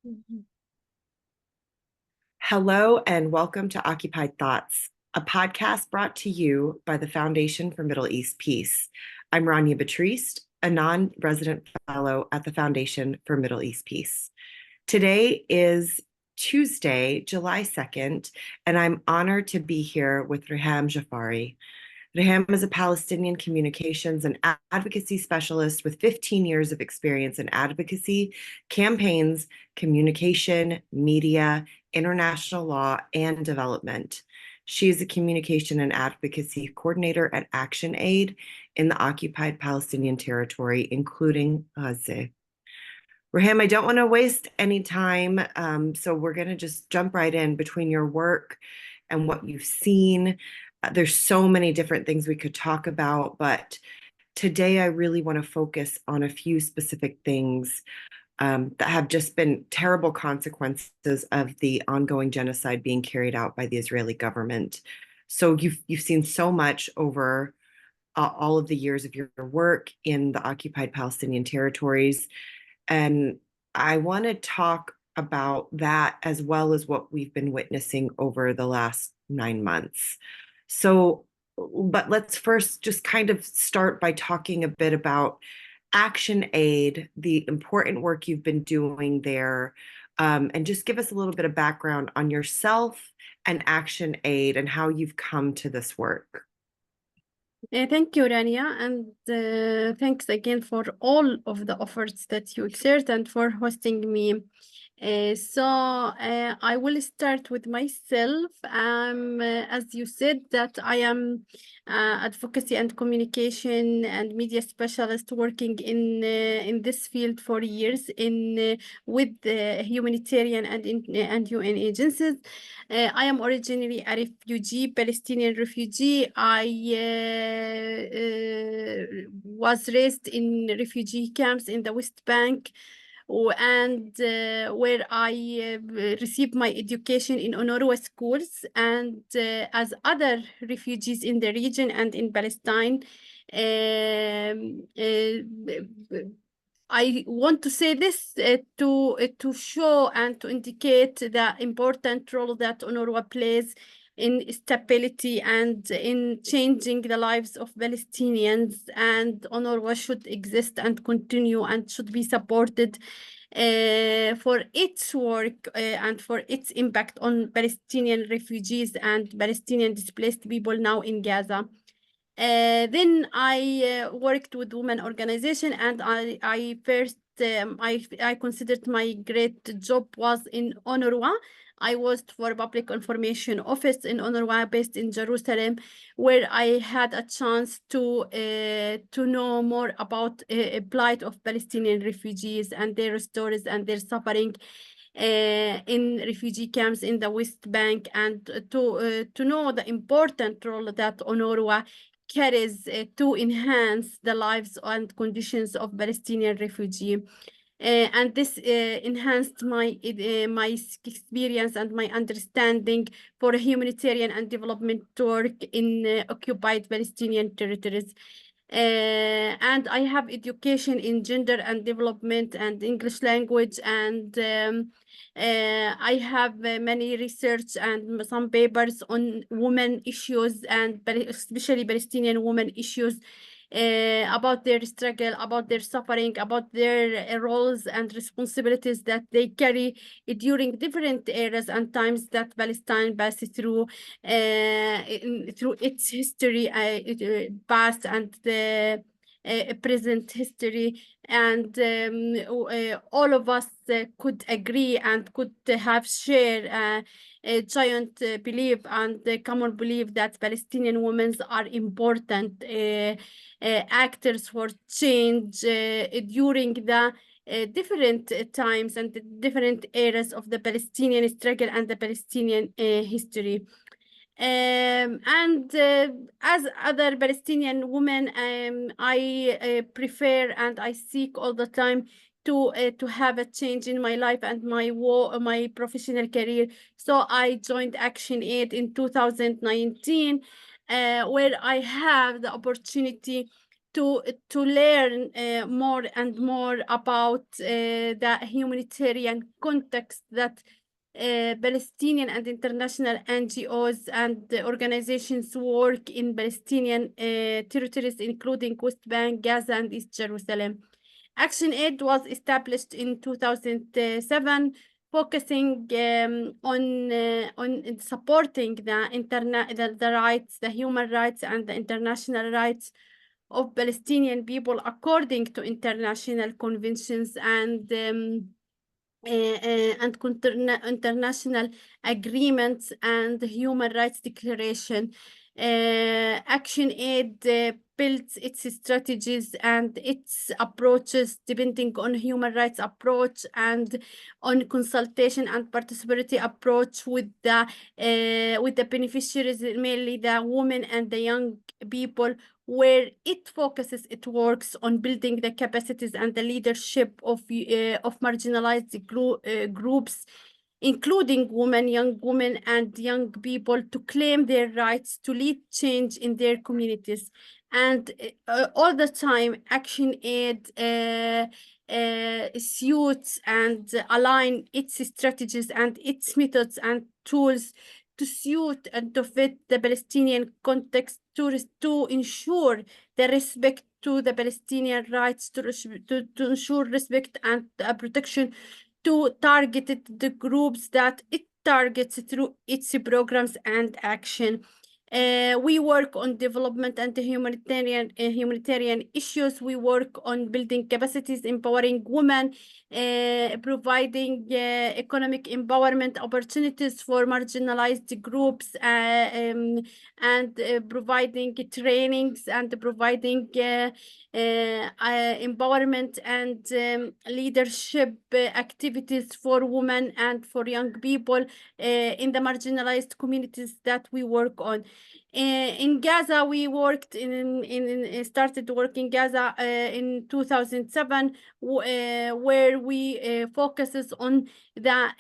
Mhm. Hello and welcome to Occupied Thoughts, a podcast brought to you by the Foundation for Middle East Peace. I'm Rania Batrice, a non-resident fellow at the Foundation for Middle East Peace. Today is Tuesday, July 2nd, and I'm honored to be here with Riham Jafari. Riham is a Palestinian communications and advocacy specialist with 15 years of experience in advocacy, campaigns, communication, media, international law, and development. She is a communication and advocacy coordinator at ActionAid in the occupied Palestinian territory, including Gaza. Riham, I don't want to waste any time, so we're going to just jump right in between your work and what you've seen. There's so many different things we could talk about, but today I really want to focus on a few specific things that have just been terrible consequences of the ongoing genocide being carried out by the Israeli government. So you've seen so much over all of the years of your work in the occupied Palestinian territories. And I want to talk about that as well as what we've been witnessing over the last 9 months. So, but let's first just kind of start by talking a bit about ActionAid, the important work you've been doing there, and just give us a little bit of background on yourself and ActionAid and how you've come to this work. Thank you, Rania, and thanks again for all of the efforts that you exert and for hosting me. I will start with myself. As you said, that I am advocacy and communication and media specialist working in this field for years with humanitarian and UN agencies. I am originally a refugee, Palestinian refugee. I was raised in refugee camps in the West Bank, and where I received my education in UNRWA schools, and as other refugees in the region and in Palestine. I want to say this to show and to indicate the important role that UNRWA plays in stability and in changing the lives of Palestinians, and UNRWA should exist and continue and should be supported for its work and for its impact on Palestinian refugees and Palestinian displaced people now in Gaza. Then I worked with women organization, and I first I considered my great job was in UNRWA. I worked for Public Information Office in UNRWA based in Jerusalem, where I had a chance to know more about plight of Palestinian refugees and their stories and their suffering in refugee camps in the West Bank, and to know the important role that UNRWA carries to enhance the lives and conditions of Palestinian refugees. And this enhanced my experience and my understanding for humanitarian and development work in occupied Palestinian territories. And I have education in gender and development and English language, and I have many research and some papers on women issues, and especially Palestinian women issues, about their struggle, about their suffering, about their roles and responsibilities that they carry during different eras and times that Palestine passes through, through its history, past and the present history. And all of us could agree and could have shared a giant belief and a common belief that Palestinian women are important actors for change during the different times and the different eras of the Palestinian struggle and the Palestinian history. And as other Palestinian women, I prefer and I seek all the time to have a change in my life and my professional career. So I joined ActionAid in 2019, where I have the opportunity to learn more and more about the humanitarian context that Palestinian and international NGOs and organizations work in Palestinian territories, including West Bank, Gaza, and East Jerusalem. ActionAid was established in 2007, focusing on supporting the rights, the human rights, and the international rights of Palestinian people according to international conventions and international agreements and human rights declaration. ActionAid builds its strategies and its approaches depending on human rights approach and on consultation and participatory approach with the beneficiaries, mainly the women and the young people, where it focuses, it works on building the capacities and the leadership of marginalized groups, including women, young women, and young people, to claim their rights to lead change in their communities. And all the time, ActionAid suits and align its strategies and its methods and tools to suit and to fit the Palestinian context, to ensure the respect to the Palestinian rights, to ensure respect and protection to targeted the groups that it targets through its programs and action. We work on development and humanitarian issues. We work on building capacities, empowering women, providing economic empowerment opportunities for marginalized groups, and providing trainings and providing empowerment and leadership activities for women and for young people in the marginalized communities that we work on. In Gaza, we worked started working Gaza in 2007, where we focuses on the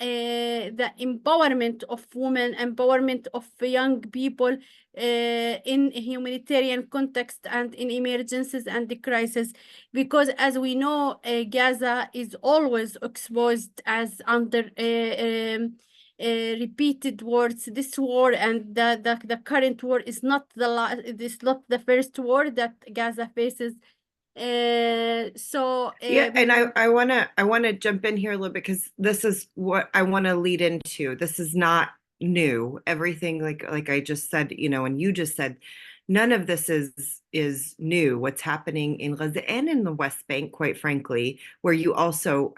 empowerment of women, empowerment of young people in a humanitarian context and in emergencies and the crisis, because as we know, Gaza is always exposed as under repeated wars. This war and the current war is not the first war that Gaza faces. And I wanna jump in here a little bit, because this is what I want to lead into. This is not new. Everything like I just said, and you just said, none of this is new. What's happening in Gaza and in the West Bank, quite frankly, where you also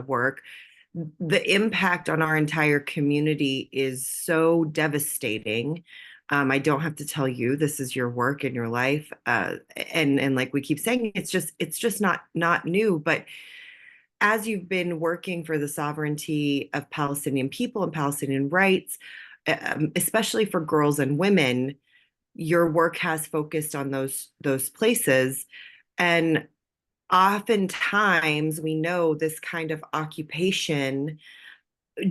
work, the impact on our entire community is so devastating. I don't have to tell you, this is your work and your life. And like we keep saying, it's just not new. But as you've been working for the sovereignty of Palestinian people and Palestinian rights, especially for girls and women, your work has focused on those places. And oftentimes we know this kind of occupation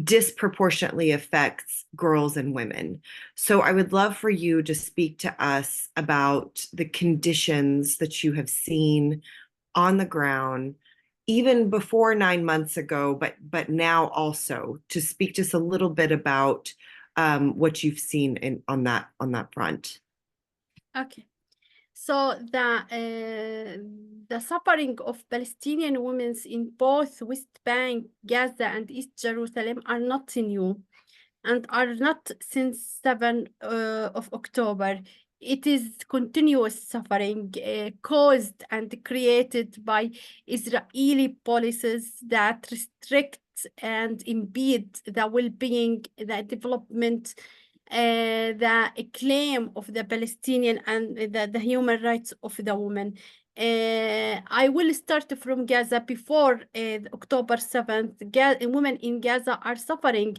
disproportionately affects girls and women. So I would love for you to speak to us about the conditions that you have seen on the ground, even before 9 months ago, but now also, to speak just a little bit about what you've seen on that front. Okay. So the suffering of Palestinian women in both West Bank, Gaza, and East Jerusalem are not new and are not since 7 of October. It is continuous suffering caused and created by Israeli policies that restrict and impede the well-being, the development, the claim of the Palestinian and the human rights of the women. I will start from Gaza. Before October 7th, women in Gaza are suffering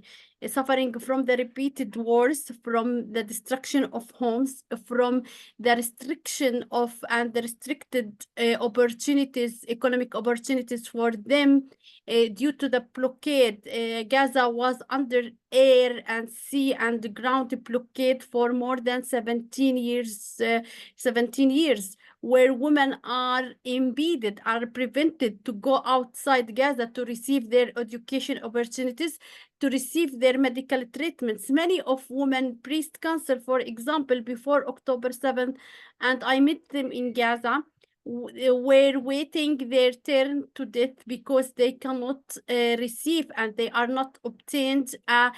from the repeated wars, from the destruction of homes, from the restriction of and the restricted opportunities, economic opportunities for them due to the blockade. Gaza was under air and sea and ground blockade for more than 17 years. where women are impeded, are prevented to go outside Gaza to receive their education opportunities, to receive their medical treatments. Many of women breast cancer, for example, before October 7th, and I met them in Gaza, were waiting their turn to death because they cannot receive, and they are not obtained a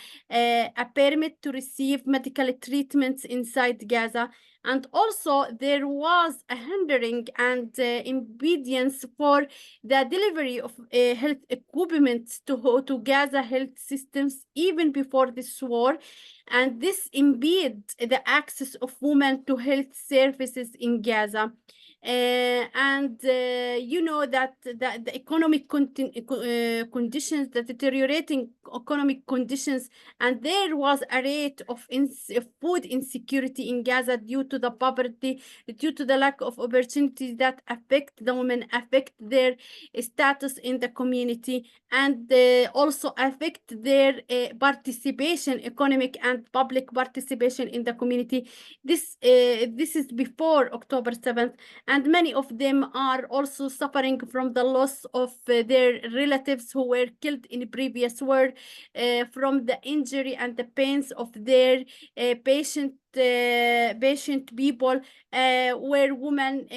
permit to receive medical treatments inside Gaza. And also there was a hindering and impedance for the delivery of health equipment to Gaza health systems even before this war. And this impede the access of women to health services in Gaza. You know that the economic conditions, the deteriorating economic conditions, and there was a rate of food insecurity in Gaza due to the poverty, due to the lack of opportunities that affect the women, affect their status in the community, and also affect their participation, economic and public participation in the community. This is before October 7th. And many of them are also suffering from the loss of their relatives who were killed in the previous war, from the injury and the pains of their patient people, where women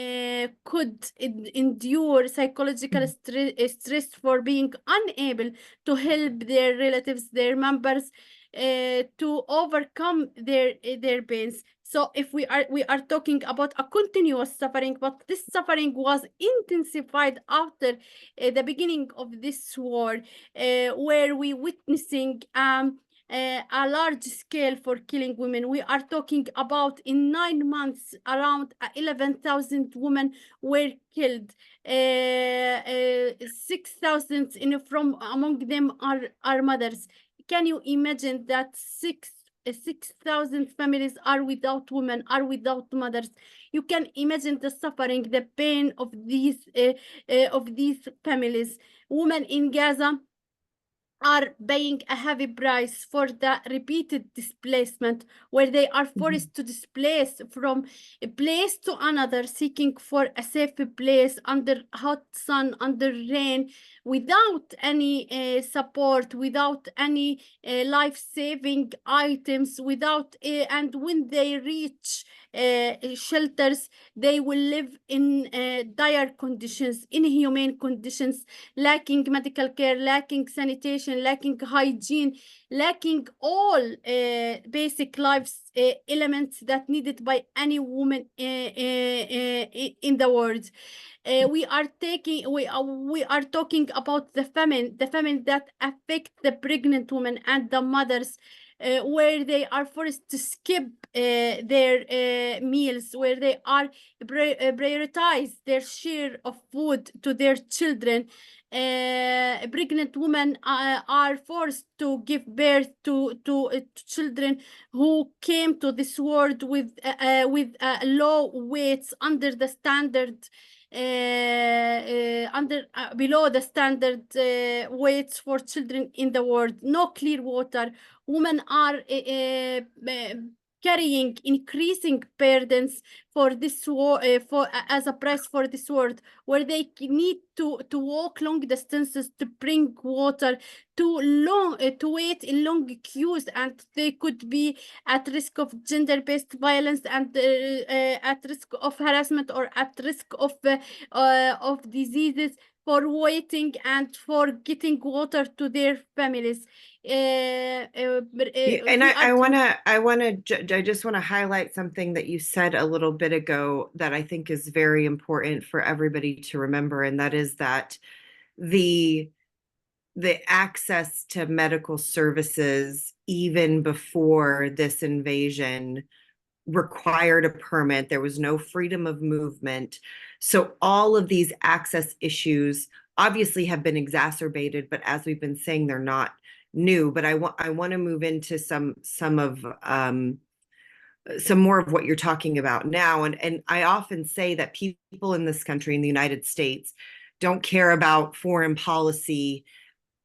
could endure psychological stress for being unable to help their relatives, their members, to overcome their pains. So if we are talking about a continuous suffering, but this suffering was intensified after the beginning of this war, where we witnessing a large scale for killing women. We are talking about in 9 months, around 11,000 women were killed. 6,000 from among them are mothers. Can you imagine that 6,000 families are without women, are without mothers? You can imagine the suffering, the pain of these families. Women in Gaza are paying a heavy price for the repeated displacement, where they are forced to displace from a place to another, seeking for a safe place under hot sun, under rain, without any support, without any life-saving items, without and when they reach shelters, they will live in dire conditions, inhumane conditions, lacking medical care, lacking sanitation, lacking hygiene, lacking all basic life elements that needed by any woman in the world. We are talking about the famine that affect the pregnant women and the mothers, where they are forced to skip their meals, where they are prioritize their share of food to their children. Pregnant women are forced to give birth to children who came to this world with low weights, under the standard, below the standard weights for children in the world. No clear water. Women are carrying increasing burdens for this war, for as a price for this world, where they need to walk long distances to bring water, to wait in long queues, and they could be at risk of gender-based violence, and at risk of harassment, or at risk of diseases, for waiting and for getting water to their families. And I just want to highlight something that you said a little bit ago that I think is very important for everybody to remember, and that is that the access to medical services, even before this invasion, required a permit. There was no freedom of movement. So all of these access issues obviously have been exacerbated, but as we've been saying, they're not new. But I want to move into some more of what you're talking about now. And I often say that people in this country, in the United States, don't care about foreign policy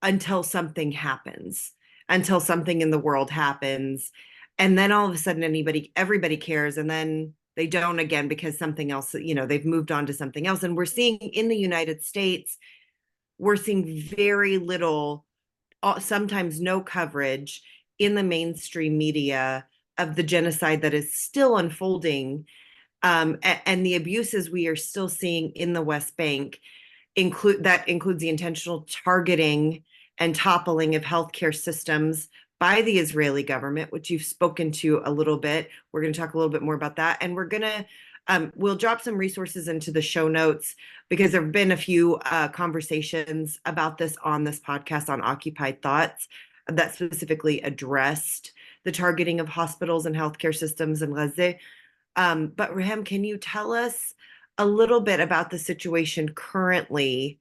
until something happens, until something in the world happens. And then all of a sudden everybody cares, and then they don't again because something else, they've moved on to something else. And we're seeing in the United States, we're seeing very little, sometimes no coverage in the mainstream media of the genocide that is still unfolding, and the abuses we are still seeing in the West Bank includes the intentional targeting and toppling of healthcare systems by the Israeli government, which you've spoken to a little bit. We're going to talk a little bit more about that, and we'll drop some resources into the show notes because there have been a few conversations about this on this podcast on Occupied Thoughts that specifically addressed the targeting of hospitals and healthcare systems in Gaza. But Riham, can you tell us a little bit about the situation currently,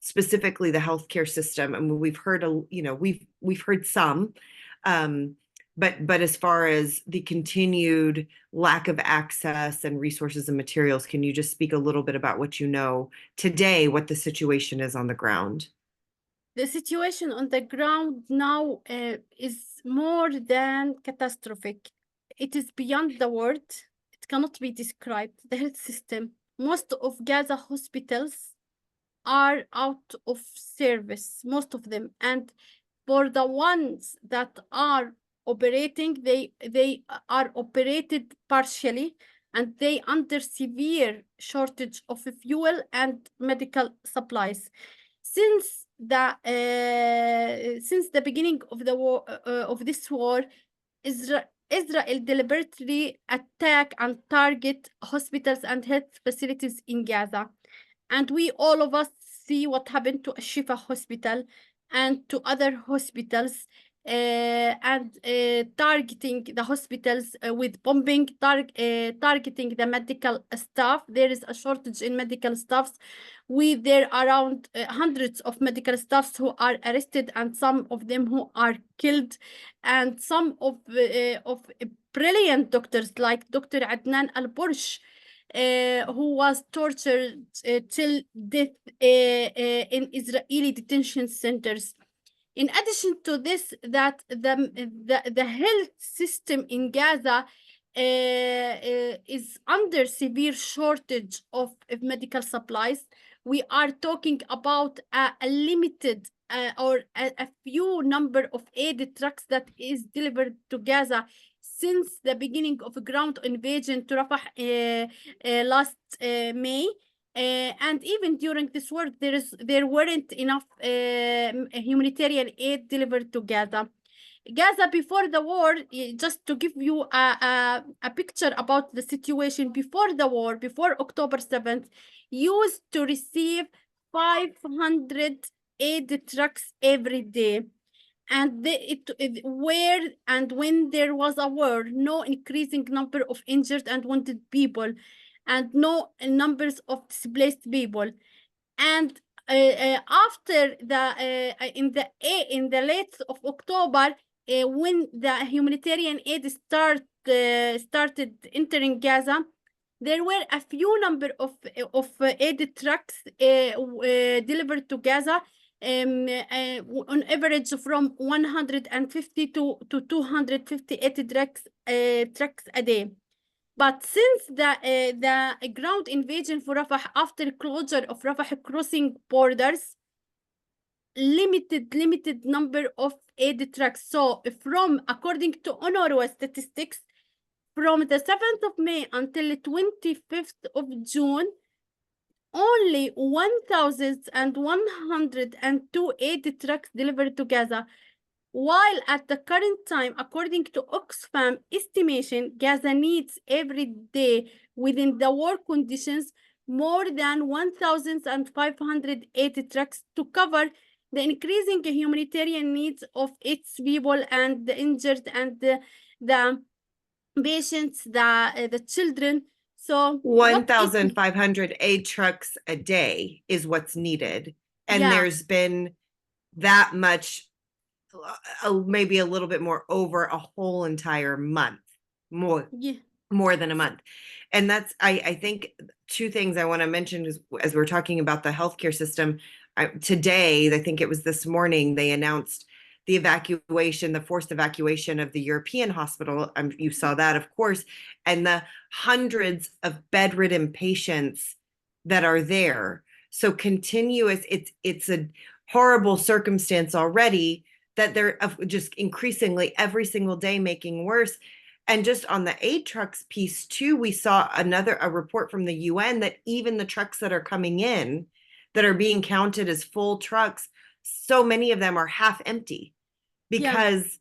specifically the healthcare system? I mean, we've heard some, but as far as the continued lack of access and resources and materials, can you just speak a little bit about what you know today, what the situation is on the ground? The situation on the ground now is more than catastrophic. It is beyond the word. It cannot be described. The health system, most of Gaza hospitals are out of service, most of them. And for the ones that are operating, they are operated partially, and they under severe shortage of fuel and medical supplies. Since the beginning of the war, of this war, Israel deliberately attack and target hospitals and health facilities in Gaza. And we, all of us, see what happened to Ashifa Hospital and to other hospitals, and targeting the hospitals with bombing, targeting the medical staff. There is a shortage in medical staffs. There are around hundreds of medical staffs who are arrested, and some of them who are killed, and some of brilliant doctors like Dr. Adnan Al-Bursh, who was tortured till death in Israeli detention centers. In addition to this, that the health system in Gaza is under severe shortage of medical supplies. We are talking about a limited or a few number of aid trucks that is delivered to Gaza since the beginning of ground invasion to Rafah last May. And even during this war, there weren't enough humanitarian aid delivered to Gaza. Gaza before the war, just to give you a picture about the situation before the war, before October 7th, used to receive 500 aid trucks every day. And when there was a war, no increasing number of injured and wounded people, and no numbers of displaced people. And after in the late of October, when the humanitarian aid started entering Gaza, there were a few number of aid trucks delivered to Gaza, on average from 150 to 250 aid trucks a day. But since the ground invasion for Rafah, after closure of Rafah crossing borders, limited number of aid trucks. So according to UNRWA statistics, from the 7th of May until the 25th of June, only 1,102 aid trucks delivered to Gaza. While at the current time, according to Oxfam estimation, Gaza needs every day within the war conditions more than 1,580 trucks to cover the increasing humanitarian needs of its people and the injured and the patients, the children. So 1,500 aid trucks a day is what's needed. And there's been that much, maybe a little bit more, over a whole entire month, more than a month. And that's, I think, two things I want to mention is, as we're talking about the healthcare system, today, I think it was this morning, they announced the evacuation, the forced evacuation of the European hospital. You saw that, of course, and the hundreds of bedridden patients that are there. So continuous, it's a horrible circumstance already that they're just increasingly every single day making worse. And just on the aid trucks piece too, we saw a report from the UN that even the trucks that are coming in that are being counted as full trucks, so many of them are half empty because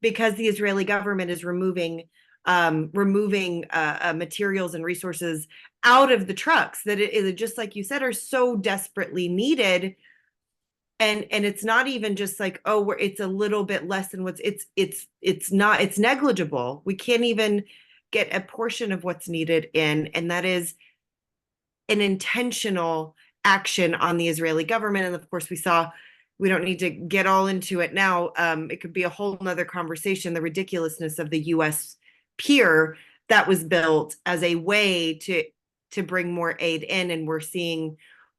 the Israeli government is removing materials and resources out of the trucks that just like you said, are so desperately needed. And it's not even just like, oh, it's a little bit less than it's negligible. We can't even get a portion of what's needed in, and that is an intentional action on the Israeli government. And of course, we don't need to get all into it now. It could be a whole nother conversation, the ridiculousness of the US pier that was built as a way to bring more aid in. And we're seeing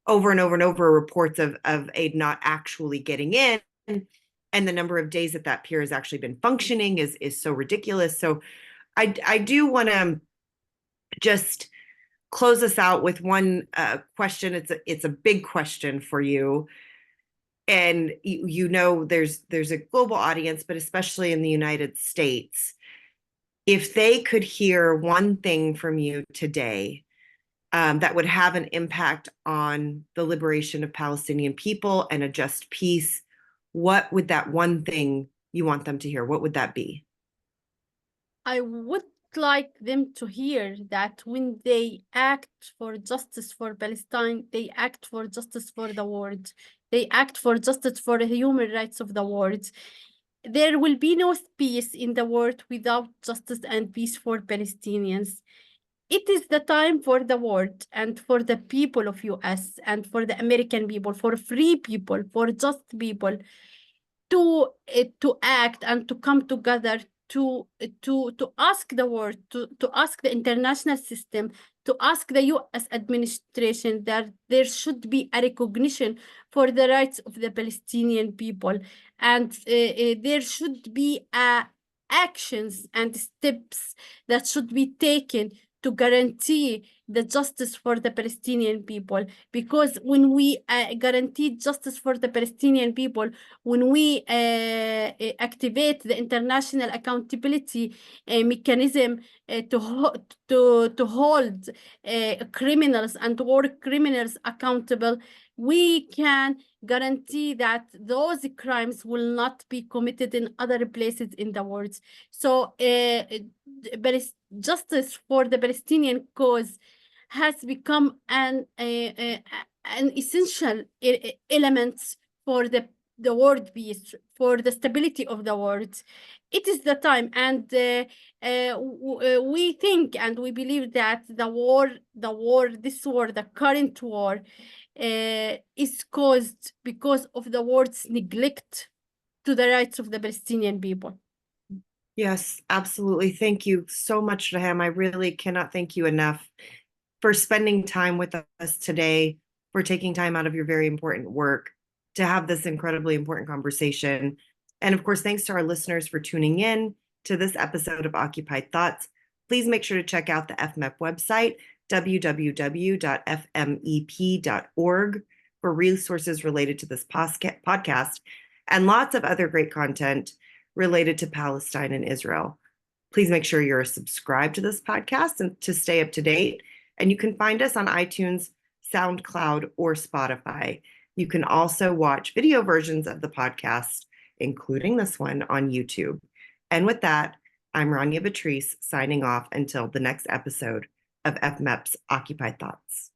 over and over and over reports of aid not actually getting in. And the number of days that pier has actually been functioning is so ridiculous. So I do want to just close us out with one question. It's a big question for you. And there's a global audience, but especially in the United States, if they could hear one thing from you today that would have an impact on the liberation of Palestinian people and a just peace, what would that one thing you want them to hear? What would that be? I would like them to hear that when they act for justice for Palestine, they act for justice for the world. They act for justice for the human rights of the world. There will be no peace in the world without justice and peace for Palestinians. It is the time for the world and for the people of US and for the American people, for free people, for just people to act and to come together to ask the world, to ask the international system, to ask the US administration that there should be a recognition for the rights of the Palestinian people, and there should be actions and steps that should be taken to guarantee the justice for the Palestinian people. Because when we guarantee justice for the Palestinian people, when we activate the international accountability mechanism to hold criminals and war criminals accountable, we can guarantee that those crimes will not be committed in other places in the world. So justice for the Palestinian cause has become an essential element for the world peace, for the stability of the world. It is the time, and we think and we believe that the current war, is caused because of the world's neglect to the rights of the Palestinian people. Yes, absolutely. Thank you so much, Riham. I really cannot thank you enough for spending time with us today, for taking time out of your very important work to have this incredibly important conversation. And of course, thanks to our listeners for tuning in to this episode of Occupied Thoughts. Please make sure to check out the FMEP website, www.fmep.org, for resources related to this podcast and lots of other great content related to Palestine and Israel. Please make sure you're subscribed to this podcast and to stay up to date. And you can find us on iTunes, SoundCloud, or Spotify. You can also watch video versions of the podcast, including this one, on YouTube. And with that, I'm Rania Batrice signing off until the next episode of FMEP's Occupied Thoughts.